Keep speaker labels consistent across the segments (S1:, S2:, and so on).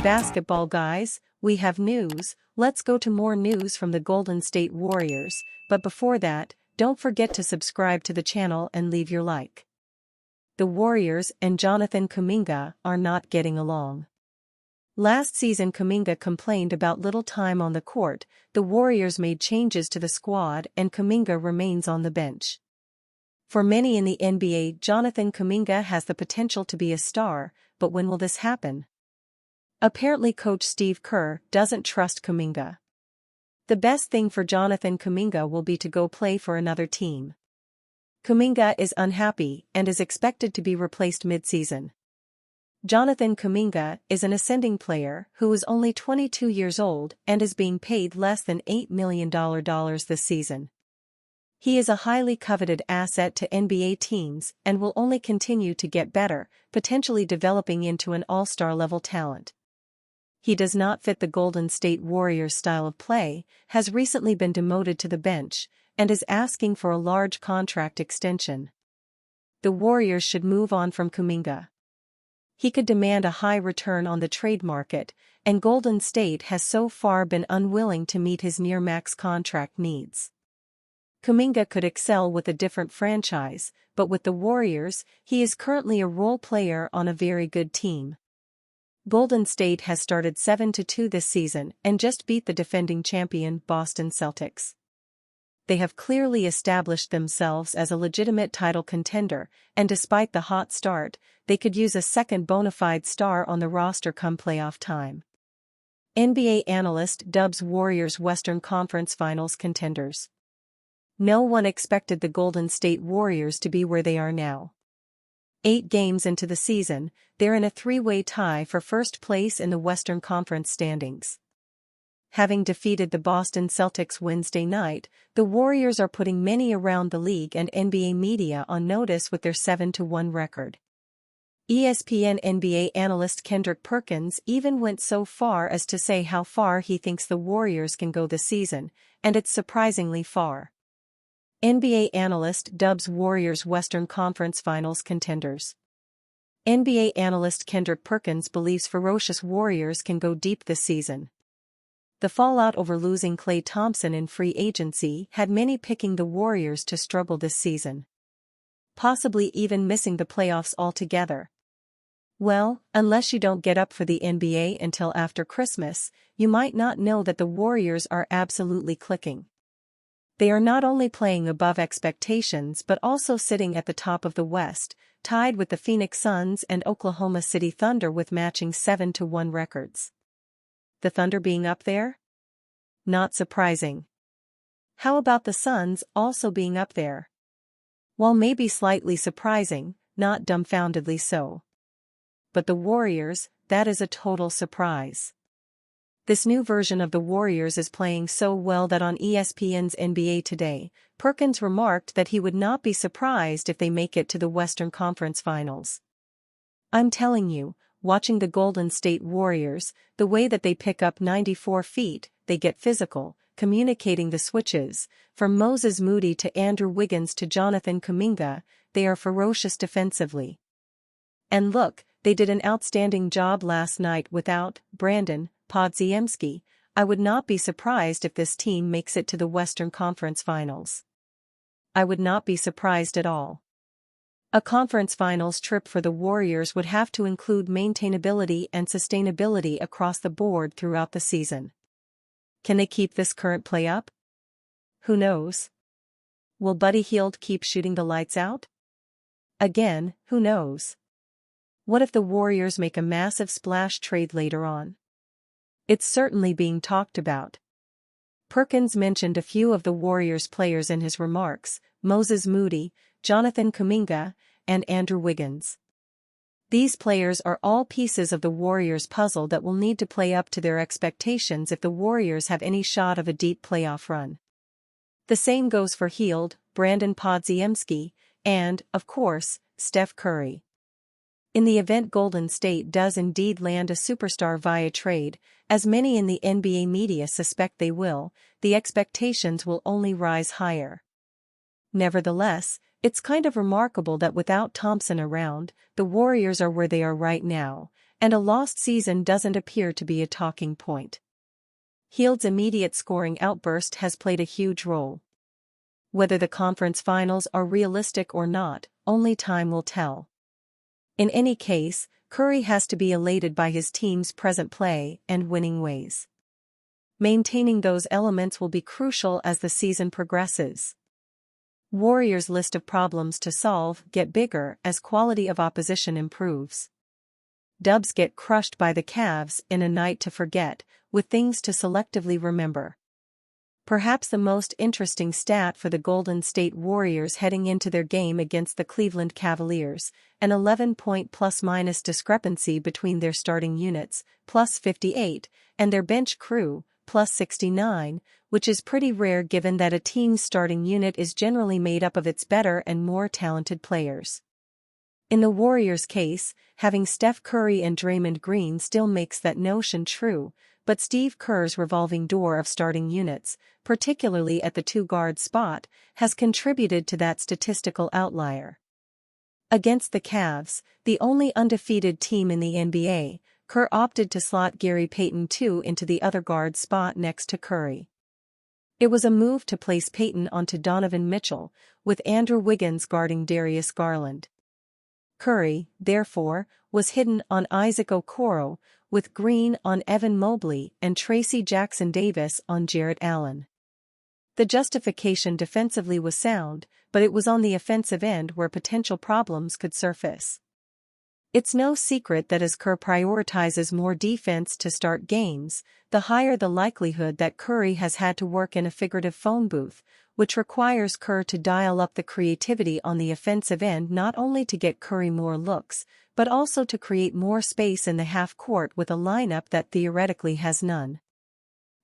S1: basketball guys, we have news. Let's go to more news from the Golden State Warriors, but before that, don't forget to subscribe to the channel and leave your like. The Warriors and Jonathan Kuminga are not getting along. Last season Kuminga complained about little time on the court. The Warriors made changes to the squad and Kuminga remains on the bench. For many in the NBA, Jonathan Kuminga has the potential to be a star, but when will this happen? Apparently coach Steve Kerr doesn't trust Kuminga. The best thing for Jonathan Kuminga will be to go play for another team. Kuminga is unhappy and is expected to be replaced mid-season. Jonathan Kuminga is an ascending player who is only 22 years old and is being paid less than $8 million this season. He is a highly coveted asset to NBA teams and will only continue to get better, potentially developing into an all-star level talent. He does not fit the Golden State Warriors style of play, has recently been demoted to the bench, and is asking for a large contract extension. The Warriors should move on from Kuminga. He could demand a high return on the trade market, and Golden State has so far been unwilling to meet his near-max contract needs. Kuminga could excel with a different franchise, but with the Warriors, he is currently a role player on a very good team. Golden State has started 7-2 this season and just beat the defending champion Boston Celtics. They have clearly established themselves as a legitimate title contender, and despite the hot start, they could use a second bona fide star on the roster come playoff time. NBA analyst dubs Warriors Western Conference Finals contenders. No one expected the Golden State Warriors to be where they are now. 8 games into the season, they're in a 3-way tie for first place in the Western Conference standings. Having defeated the Boston Celtics Wednesday night, the Warriors are putting many around the league and NBA media on notice with their 7-1 record. ESPN NBA analyst Kendrick Perkins even went so far as to say how far he thinks the Warriors can go this season, and it's surprisingly far. NBA analyst dubs Warriors Western Conference Finals contenders. NBA analyst Kendrick Perkins believes ferocious Warriors can go deep this season. The fallout over losing Klay Thompson in free agency had many picking the Warriors to struggle this season, possibly even missing the playoffs altogether. Well, unless you don't get up for the NBA until after Christmas, you might not know that the Warriors are absolutely clicking. They are not only playing above expectations but also sitting at the top of the West, tied with the Phoenix Suns and Oklahoma City Thunder with matching 7-1 records. The Thunder being up there? Not surprising. How about the Suns also being up there? While maybe slightly surprising, not dumbfoundedly so. But the Warriors, that is a total surprise. This new version of the Warriors is playing so well that on ESPN's NBA Today, Perkins remarked that he would not be surprised if they make it to the Western Conference Finals. I'm telling you, watching the Golden State Warriors, the way that they pick up 94 feet, they get physical, communicating the switches, from Moses Moody to Andrew Wiggins to Jonathan Kuminga, they are ferocious defensively. And look, they did an outstanding job last night without Brandon Podziemski. I would not be surprised if this team makes it to the Western Conference Finals. I would not be surprised at all. A conference finals trip for the Warriors would have to include maintainability and sustainability across the board throughout the season. Can they keep this current play up? Who knows? Will Buddy Hield keep shooting the lights out? Again, who knows? What if the Warriors make a massive splash trade later on? It's certainly being talked about. Perkins mentioned a few of the Warriors players in his remarks: Moses Moody, Jonathan Kuminga, and Andrew Wiggins. These players are all pieces of the Warriors' puzzle that will need to play up to their expectations if the Warriors have any shot of a deep playoff run. The same goes for Hield, Brandon Podziemski, and, of course, Steph Curry. In the event Golden State does indeed land a superstar via trade, as many in the NBA media suspect they will, the expectations will only rise higher. Nevertheless, it's kind of remarkable that without Thompson around, the Warriors are where they are right now, and a lost season doesn't appear to be a talking point. Hield's immediate scoring outburst has played a huge role. Whether the conference finals are realistic or not, only time will tell. In any case, Curry has to be elated by his team's present play and winning ways. Maintaining those elements will be crucial as the season progresses. Warriors' list of problems to solve get bigger as quality of opposition improves. Dubs get crushed by the Cavs in a night to forget, with things to selectively remember. Perhaps the most interesting stat for the Golden State Warriors heading into their game against the Cleveland Cavaliers, an 11-point plus-minus discrepancy between their starting units, plus 58, and their bench crew, plus 69, which is pretty rare given that a team's starting unit is generally made up of its better and more talented players. In the Warriors' case, having Steph Curry and Draymond Green still makes that notion true, but Steve Kerr's revolving door of starting units, particularly at the two-guard spot, has contributed to that statistical outlier. Against the Cavs, the only undefeated team in the NBA, Kerr opted to slot Gary Payton II into the other guard spot next to Curry. It was a move to place Payton onto Donovan Mitchell, with Andrew Wiggins guarding Darius Garland. Curry, therefore, was hidden on Isaac Okoro, with Green on Evan Mobley and Tracy Jackson-Davis on Jarrett Allen. The justification defensively was sound, but it was on the offensive end where potential problems could surface. It's no secret that as Kerr prioritizes more defense to start games, the higher the likelihood that Curry has had to work in a figurative phone booth, which requires Kerr to dial up the creativity on the offensive end not only to get Curry more looks, but also to create more space in the half-court with a lineup that theoretically has none.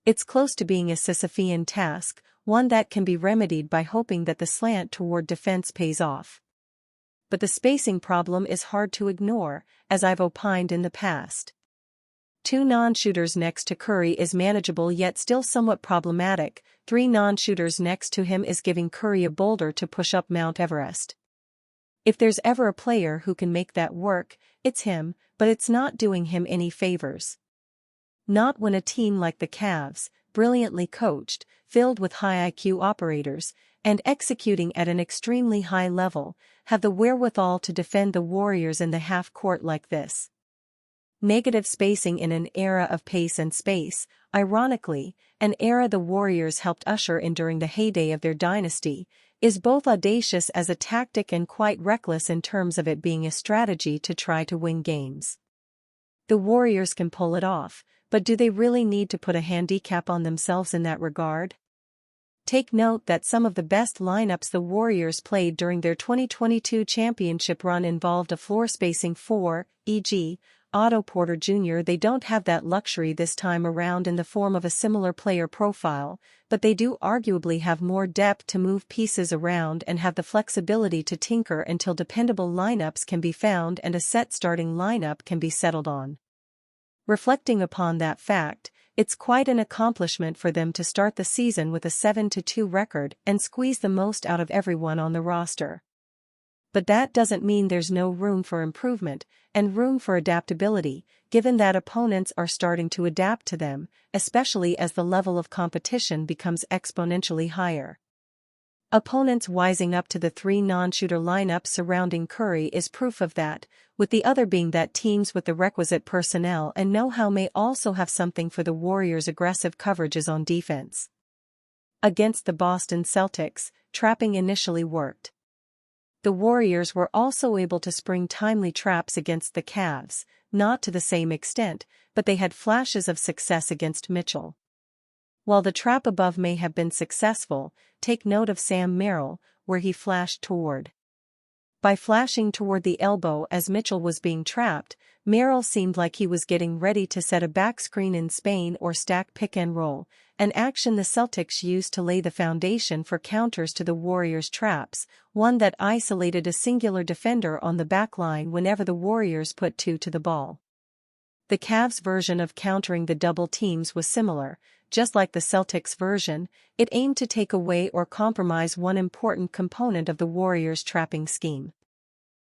S1: It's close to being a Sisyphean task, one that can be remedied by hoping that the slant toward defense pays off. But the spacing problem is hard to ignore, as I've opined in the past. Two non-shooters next to Curry is manageable yet still somewhat problematic. Three non-shooters next to him is giving Curry a boulder to push up Mount Everest. If there's ever a player who can make that work, it's him, but it's not doing him any favors. Not when a team like the Cavs, brilliantly coached, filled with high IQ operators, and executing at an extremely high level, have the wherewithal to defend the Warriors in the half-court like this. Negative spacing in an era of pace and space, ironically, an era the Warriors helped usher in during the heyday of their dynasty, is both audacious as a tactic and quite reckless in terms of it being a strategy to try to win games. The Warriors can pull it off, but do they really need to put a handicap on themselves in that regard? Take note that some of the best lineups the Warriors played during their 2022 championship run involved a floor spacing 4, e.g., Otto Porter Jr. They don't have that luxury this time around in the form of a similar player profile, but they do arguably have more depth to move pieces around and have the flexibility to tinker until dependable lineups can be found and a set starting lineup can be settled on. Reflecting upon that fact, it's quite an accomplishment for them to start the season with a 7-2 record and squeeze the most out of everyone on the roster. But that doesn't mean there's no room for improvement, and room for adaptability, given that opponents are starting to adapt to them, especially as the level of competition becomes exponentially higher. Opponents wising up to the three non-shooter lineup surrounding Curry is proof of that, with the other being that teams with the requisite personnel and know-how may also have something for the Warriors' aggressive coverages on defense. Against the Boston Celtics, trapping initially worked. The Warriors were also able to spring timely traps against the Cavs, not to the same extent, but they had flashes of success against Mitchell. While the trap above may have been successful, take note of Sam Merrill, where he flashed toward. By flashing toward the elbow as Mitchell was being trapped, Merrill seemed like he was getting ready to set a backscreen in Spain or stack pick and roll, an action the Celtics used to lay the foundation for counters to the Warriors' traps, one that isolated a singular defender on the backline whenever the Warriors put two to the ball. The Cavs' version of countering the double teams was similar. Just like the Celtics' version, it aimed to take away or compromise one important component of the Warriors' trapping scheme.